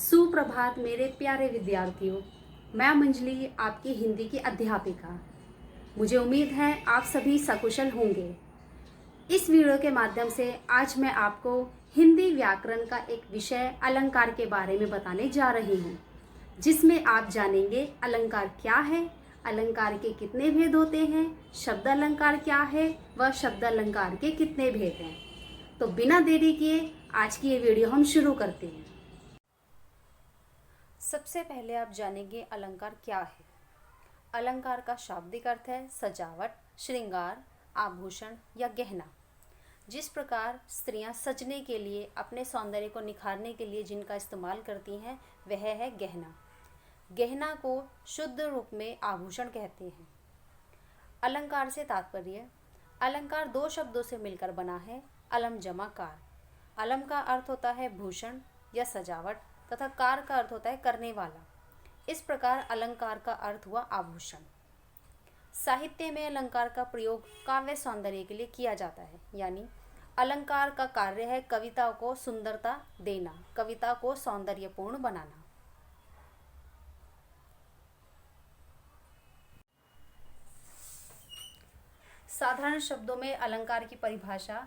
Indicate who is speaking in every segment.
Speaker 1: सुप्रभात मेरे प्यारे विद्यार्थियों। मैं मंजली आपकी हिंदी की अध्यापिका। मुझे उम्मीद है आप सभी सकुशल होंगे। इस वीडियो के माध्यम से आज मैं आपको हिंदी व्याकरण का एक विषय अलंकार के बारे में बताने जा रही हूँ, जिसमें आप जानेंगे अलंकार क्या है, अलंकार के कितने भेद होते हैं, शब्द अलंकार क्या है व शब्द अलंकार के कितने भेद हैं। तो बिना देरी किए आज की ये वीडियो हम शुरू करते हैं। सबसे पहले आप जानेंगे अलंकार क्या है। अलंकार का शाब्दिक अर्थ है सजावट, श्रृंगार, आभूषण या गहना। जिस प्रकार स्त्रियां सजने के लिए, अपने सौंदर्य को निखारने के लिए जिनका इस्तेमाल करती हैं वह है गहना। गहना को शुद्ध रूप में आभूषण कहते हैं। अलंकार से तात्पर्य, अलंकार दो शब्दों से मिलकर बना है, अलम जमा कार। अलम का अर्थ होता है भूषण या सजावट तथा कार का अर्थ होता है करने वाला। इस प्रकार अलंकार का अर्थ हुआ आभूषण। साहित्य में अलंकार का प्रयोग काव्य सौंदर्य के लिए किया जाता है, यानी अलंकार का कार्य है कविता को सुंदरता देना, कविता को सौंदर्यपूर्ण बनाना। साधारण शब्दों में अलंकार की परिभाषा,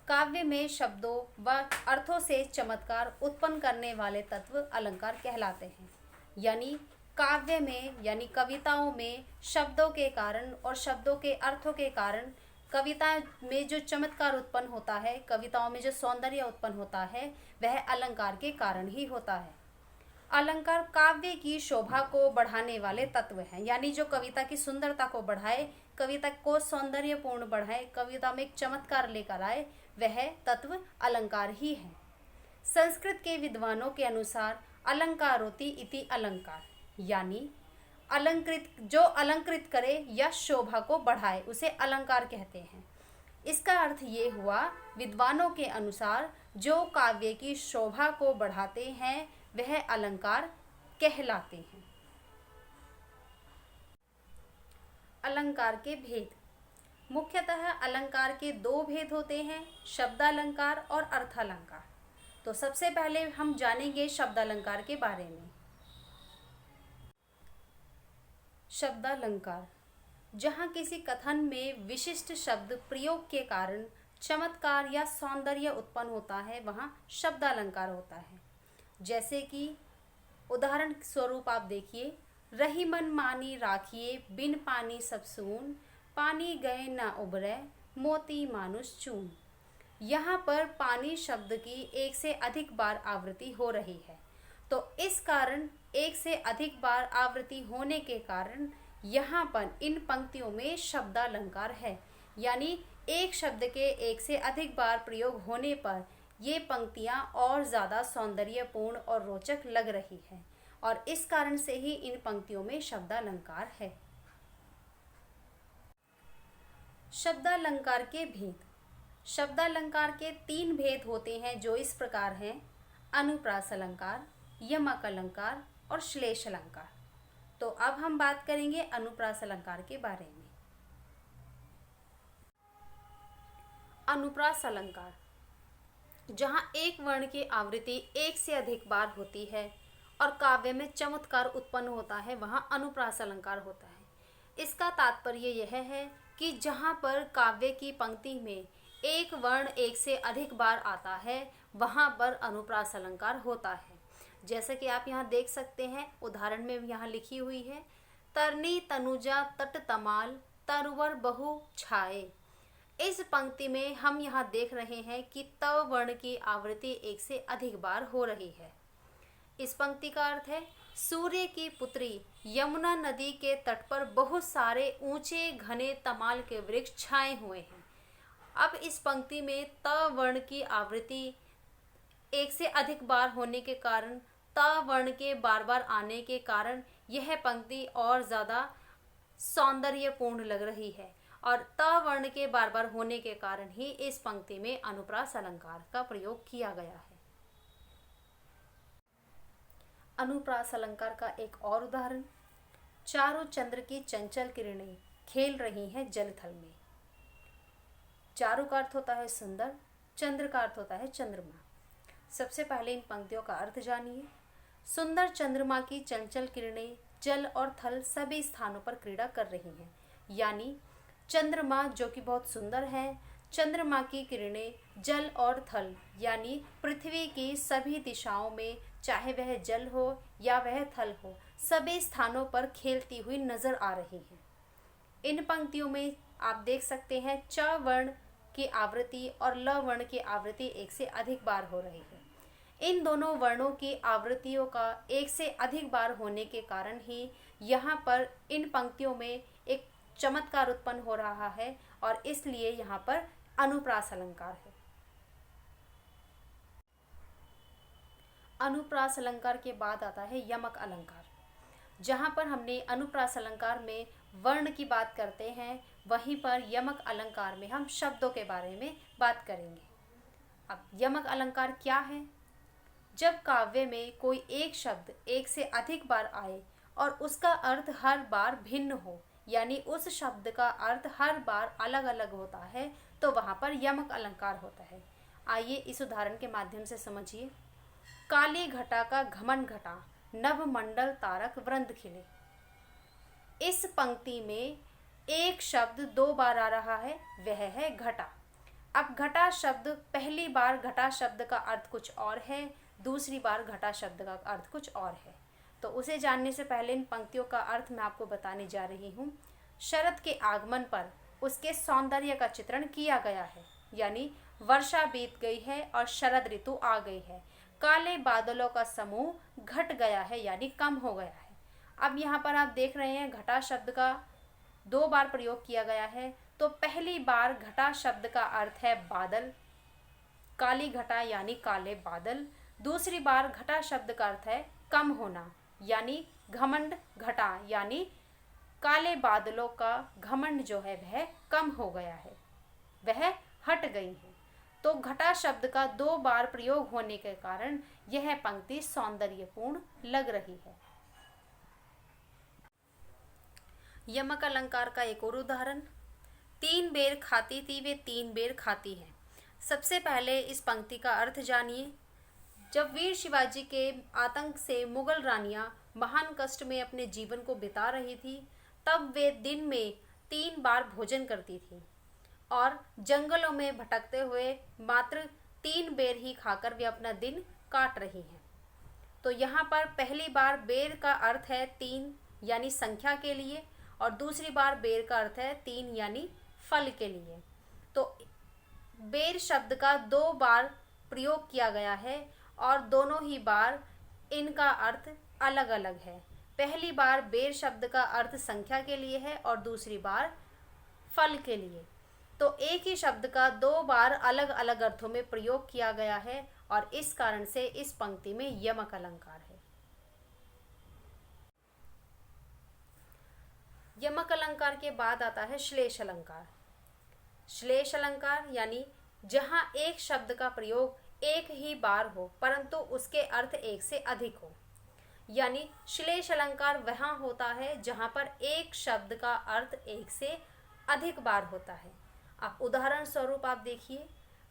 Speaker 1: काव्य में शब्दों व अर्थों से चमत्कार उत्पन्न करने वाले तत्व अलंकार कहलाते हैं। यानी काव्य में, यानी कविताओं में शब्दों के कारण और शब्दों के अर्थों के कारण कविता में जो चमत्कार उत्पन्न होता है, कविताओं में जो सौंदर्य उत्पन्न होता है, वह अलंकार के कारण ही होता है। अलंकार काव्य की शोभा को बढ़ाने वाले तत्व हैं, यानी जो कविता की सुंदरता को बढ़ाए, कविता को सौंदर्यपूर्ण बढ़ाए, कविता में एक चमत्कार लेकर आए, वह तत्व अलंकार ही है। संस्कृत के विद्वानों के अनुसार अलंकारोति इति अलंकार, यानी जो अलंकृत करे या शोभा को बढ़ाए उसे अलंकार कहते हैं। इसका अर्थ ये हुआ, विद्वानों के अनुसार जो काव्य की शोभा को बढ़ाते हैं वह अलंकार कहलाते हैं। अलंकार के भेद, मुख्यतः अलंकार के दो भेद होते हैं, शब्दालंकार और अर्थालंकार। तो सबसे पहले हम जानेंगे शब्दालंकार के बारे में। शब्दालंकार, जहाँ किसी कथन में विशिष्ट शब्द प्रयोग के कारण चमत्कार या सौंदर्य उत्पन्न होता है, वहाँ शब्दालंकार होता है। जैसे कि उदाहरण स्वरूप आप देखिए, रही मन मानी राखिए, बिन पानी सब सून, पानी गए ना उबरे, मोती मानुष चून। यहाँ पर पानी शब्द की एक से अधिक बार आवृत्ति हो रही है, तो इस कारण एक से अधिक बार आवृत्ति होने के कारण यहाँ पर इन पंक्तियों में शब्दालंकार है। यानी एक शब्द के एक से अधिक बार प्रयोग होने पर ये पंक्तियाँ और ज़्यादा सौंदर्यपूर्ण और रोचक लग रही है, और इस कारण से ही इन पंक्तियों में शब्दालंकार है। शब्दालंकार के भेद, शब्दालंकार के तीन भेद होते हैं जो इस प्रकार हैं, अनुप्रास अलंकार, यमक अलंकार और श्लेष अलंकार। तो अब हम बात करेंगे अनुप्रास अलंकार के बारे में। अनुप्रास अलंकार, जहाँ एक वर्ण की आवृत्ति एक से अधिक बार होती है और काव्य में चमत्कार उत्पन्न होता है, वहाँ अनुप्रास अलंकार होता है। इसका तात्पर्य यह है कि जहाँ पर काव्य की पंक्ति में एक वर्ण एक से अधिक बार आता है, वहाँ पर अनुप्रास अलंकार होता है। जैसा कि आप यहाँ देख सकते हैं, उदाहरण में यहाँ लिखी हुई है, तरनी तनुजा तट तमाल, तरुवर बहु छाए। इस पंक्ति में हम यहाँ देख रहे हैं कि त वर्ण की आवृत्ति एक से अधिक बार हो रही है। इस पंक्ति का अर्थ है, सूर्य की पुत्री यमुना नदी के तट पर बहुत सारे ऊंचे घने तमाल के वृक्ष छाए हुए हैं। अब इस पंक्ति में त वर्ण की आवृत्ति एक से अधिक बार होने के कारण, त वर्ण के बार बार आने के कारण यह पंक्ति और ज़्यादा सौंदर्यपूर्ण लग रही है, और त वर्ण के बार बार होने के कारण ही इस पंक्ति में अनुप्रास अलंकार का प्रयोग किया गया है। अनुप्रास अलंकार का एक और उदाहरण, चारों चंद्र की चंचल किरणें खेल रही हैं जलथल में। चारों का अर्थ होता है सुंदर, चंद्र का अर्थ होता है चंद्रमा। सबसे पहले इन पंक्तियों का अर्थ जानिए। सुंदर चंद्रमा की चंचल किरणें जल और थल सभी स्थानों पर क्रीड़ा कर रही हैं। यानी चंद्रमा जो कि बहुत सुंदर है, चंद्रमा की किरणें जल और थल यानी पृथ्वी की सभी दिशाओं में, चाहे वह जल हो या वह थल हो, सभी स्थानों पर खेलती हुई नजर आ रही हैं। इन पंक्तियों में आप देख सकते हैं च वर्ण की आवृत्ति और ल वर्ण की आवृत्ति एक से अधिक बार हो रही है। इन दोनों वर्णों की आवृत्तियों का एक से अधिक बार होने के कारण ही यहाँ पर इन पंक्तियों में एक चमत्कार उत्पन्न हो रहा है और इसलिए यहाँ पर अनुप्रास अलंकार है। अनुप्रास अलंकार के बाद आता है यमक अलंकार। जहाँ पर हमने अनुप्रास अलंकार में वर्ण की बात करते हैं, वहीं पर यमक अलंकार में हम शब्दों के बारे में बात करेंगे। अब यमक अलंकार क्या है? जब काव्य में कोई एक शब्द एक से अधिक बार आए और उसका अर्थ हर बार भिन्न हो, यानी उस शब्द का अर्थ हर बार अलग अलग होता है, तो वहाँ पर यमक अलंकार होता है। आइए इस उदाहरण के माध्यम से समझिए। काली घटा का घमंड घटा, नभ मंडल तारक वृंद खिले। इस पंक्ति में एक शब्द दो बार आ रहा है, वह है घटा। अब घटा शब्द पहली बार घटा शब्द का अर्थ कुछ और है, दूसरी बार घटा शब्द का अर्थ कुछ और है। तो उसे जानने से पहले इन पंक्तियों का अर्थ मैं आपको बताने जा रही हूँ। शरद के आगमन पर उसके सौंदर्य का चित्रण किया गया है, यानी वर्षा बीत गई है और शरद ऋतु आ गई है। काले बादलों का समूह घट गया है, यानी कम हो गया है। अब यहाँ पर आप देख रहे हैं घटा शब्द का दो बार प्रयोग किया गया है। तो पहली बार घटा शब्द का अर्थ है बादल, काली घटा यानी काले बादल। दूसरी बार घटा शब्द का अर्थ है कम होना, यानी घमंड घटा, यानी काले बादलों का घमंड जो है वह कम हो गया है, वह हट गई है। तो घटा शब्द का दो बार प्रयोग होने के कारण यह पंक्ति सौंदर्यपूर्ण लग रही है। यमक अलंकार का एक और उदाहरण। तीन बेर खाती थी वे तीन बेर खाती है। सबसे पहले इस पंक्ति का अर्थ जानिए। जब वीर शिवाजी के आतंक से मुगल रानियां महान कष्ट में अपने जीवन को बिता रही थी, तब वे दिन में 3 बार भोजन करती थी और जंगलों में भटकते हुए मात्र 3 बेर ही खाकर वे अपना दिन काट रही हैं। तो यहाँ पर पहली बार बेर का अर्थ है 3 यानी संख्या के लिए, और दूसरी बार बेर का अर्थ है 3 यानी फल के लिए। तो बेर शब्द का 2 बार प्रयोग किया गया है और दोनों ही बार इनका अर्थ अलग अलग है। पहली बार बेर शब्द का अर्थ संख्या के लिए है और दूसरी बार फल के लिए। तो एक ही शब्द का 2 बार अलग अलग अर्थों में प्रयोग किया गया है और इस कारण से इस पंक्ति में यमक अलंकार है। यमक अलंकार के बाद आता है श्लेष अलंकार। श्लेष अलंकार यानी जहां एक शब्द का प्रयोग एक ही बार हो परंतु उसके अर्थ एक से अधिक हो, यानी श्लेष अलंकार वहां होता है जहां पर एक शब्द का अर्थ एक से अधिक बार होता है। आप उदाहरण स्वरूप आप देखिए,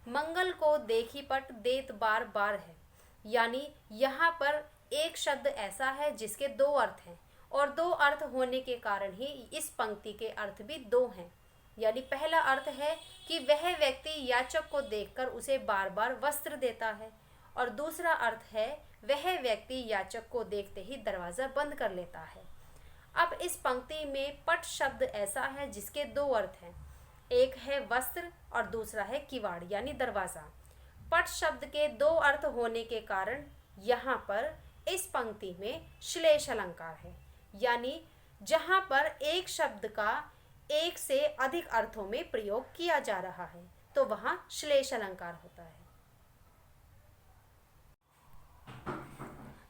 Speaker 1: मंगल को देखी पट देत बार बार है, यानी यहाँ पर एक शब्द ऐसा है जिसके 2 अर्थ हैं और 2 अर्थ होने के कारण ही इस पंक्ति के अर्थ भी 2 हैं। यानी पहला अर्थ है कि वह व्यक्ति याचक को देखकर उसे बार बार वस्त्र देता है, और दूसरा अर्थ है वह व्यक्ति याचक को देखते ही दरवाजा बंद कर लेता है। अब इस पंक्ति में पट शब्द ऐसा है जिसके 2 अर्थ हैं, एक है वस्त्र और दूसरा है किवाड़ यानी दरवाजा। पट शब्द के 2 अर्थ होने के कारण यहाँ पर इस पंक्ति में श्लेष अलंकार है, यानी जहाँ पर एक शब्द का एक से अधिक अर्थों में प्रयोग किया जा रहा है तो वहाँ श्लेष अलंकार होता है।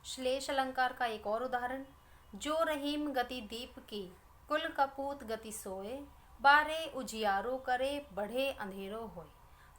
Speaker 1: श्लेष अलंकार का एक और उदाहरण। जो रहीम गति दीप की, कुल कपूत गति सोए, बारे उजियारो करे, बढ़े अंधेरो होए।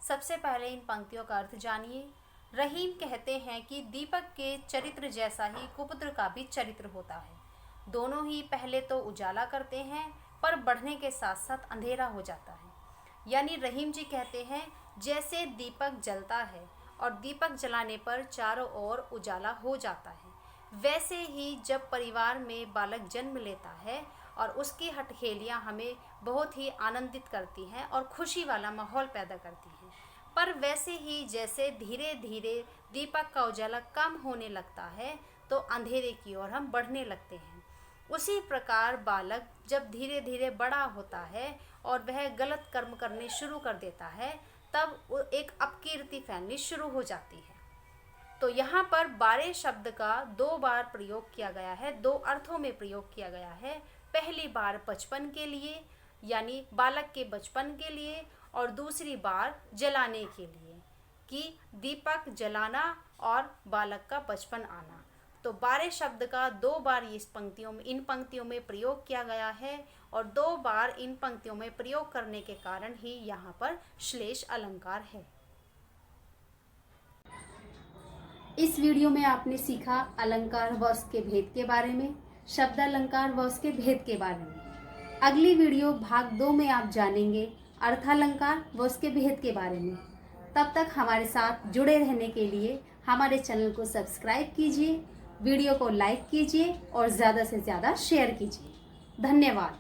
Speaker 1: सबसे पहले इन पंक्तियों का अर्थ जानिए। रहीम कहते हैं कि दीपक के चरित्र जैसा ही कुपुत्र का भी चरित्र होता है। दोनों ही पहले तो उजाला करते हैं पर बढ़ने के साथ साथ अंधेरा हो जाता है। यानी रहीम जी कहते हैं जैसे दीपक जलता है और दीपक जलाने पर चारों ओर उजाला हो जाता है, वैसे ही जब परिवार में बालक जन्म लेता है और उसकी हटखेलियाँ हमें बहुत ही आनंदित करती हैं और खुशी वाला माहौल पैदा करती हैं, पर वैसे ही जैसे धीरे धीरे दीपक का उजाला कम होने लगता है तो अंधेरे की ओर हम बढ़ने लगते हैं। उसी प्रकार बालक जब धीरे धीरे बड़ा होता है और वह गलत कर्म करने शुरू कर देता है, तब वो एक अपकीर्ति फैलनी शुरू हो जाती है। तो यहाँ पर बारे शब्द का 2 बार प्रयोग किया गया है, 2 अर्थों में प्रयोग किया गया है। पहली बार बचपन के लिए यानी बालक के बचपन के लिए, और दूसरी बार जलाने के लिए कि दीपक जलाना और बालक का बचपन आना। तो बारे शब्द का 2 बार इन पंक्तियों में प्रयोग किया गया है, और 2 बार इन पंक्तियों में प्रयोग करने के कारण ही यहाँ पर श्लेष अलंकार है। इस वीडियो में आपने सीखा अलंकार व उसके भेद के बारे में, शब्द अलंकार व उसके भेद के बारे में। अगली वीडियो भाग 2 में आप जानेंगे अर्थालंकार व उसके भेद के बारे में। तब तक हमारे साथ जुड़े रहने के लिए हमारे चैनल को सब्सक्राइब कीजिए, वीडियो को लाइक कीजिए और ज़्यादा से ज़्यादा शेयर कीजिए। धन्यवाद।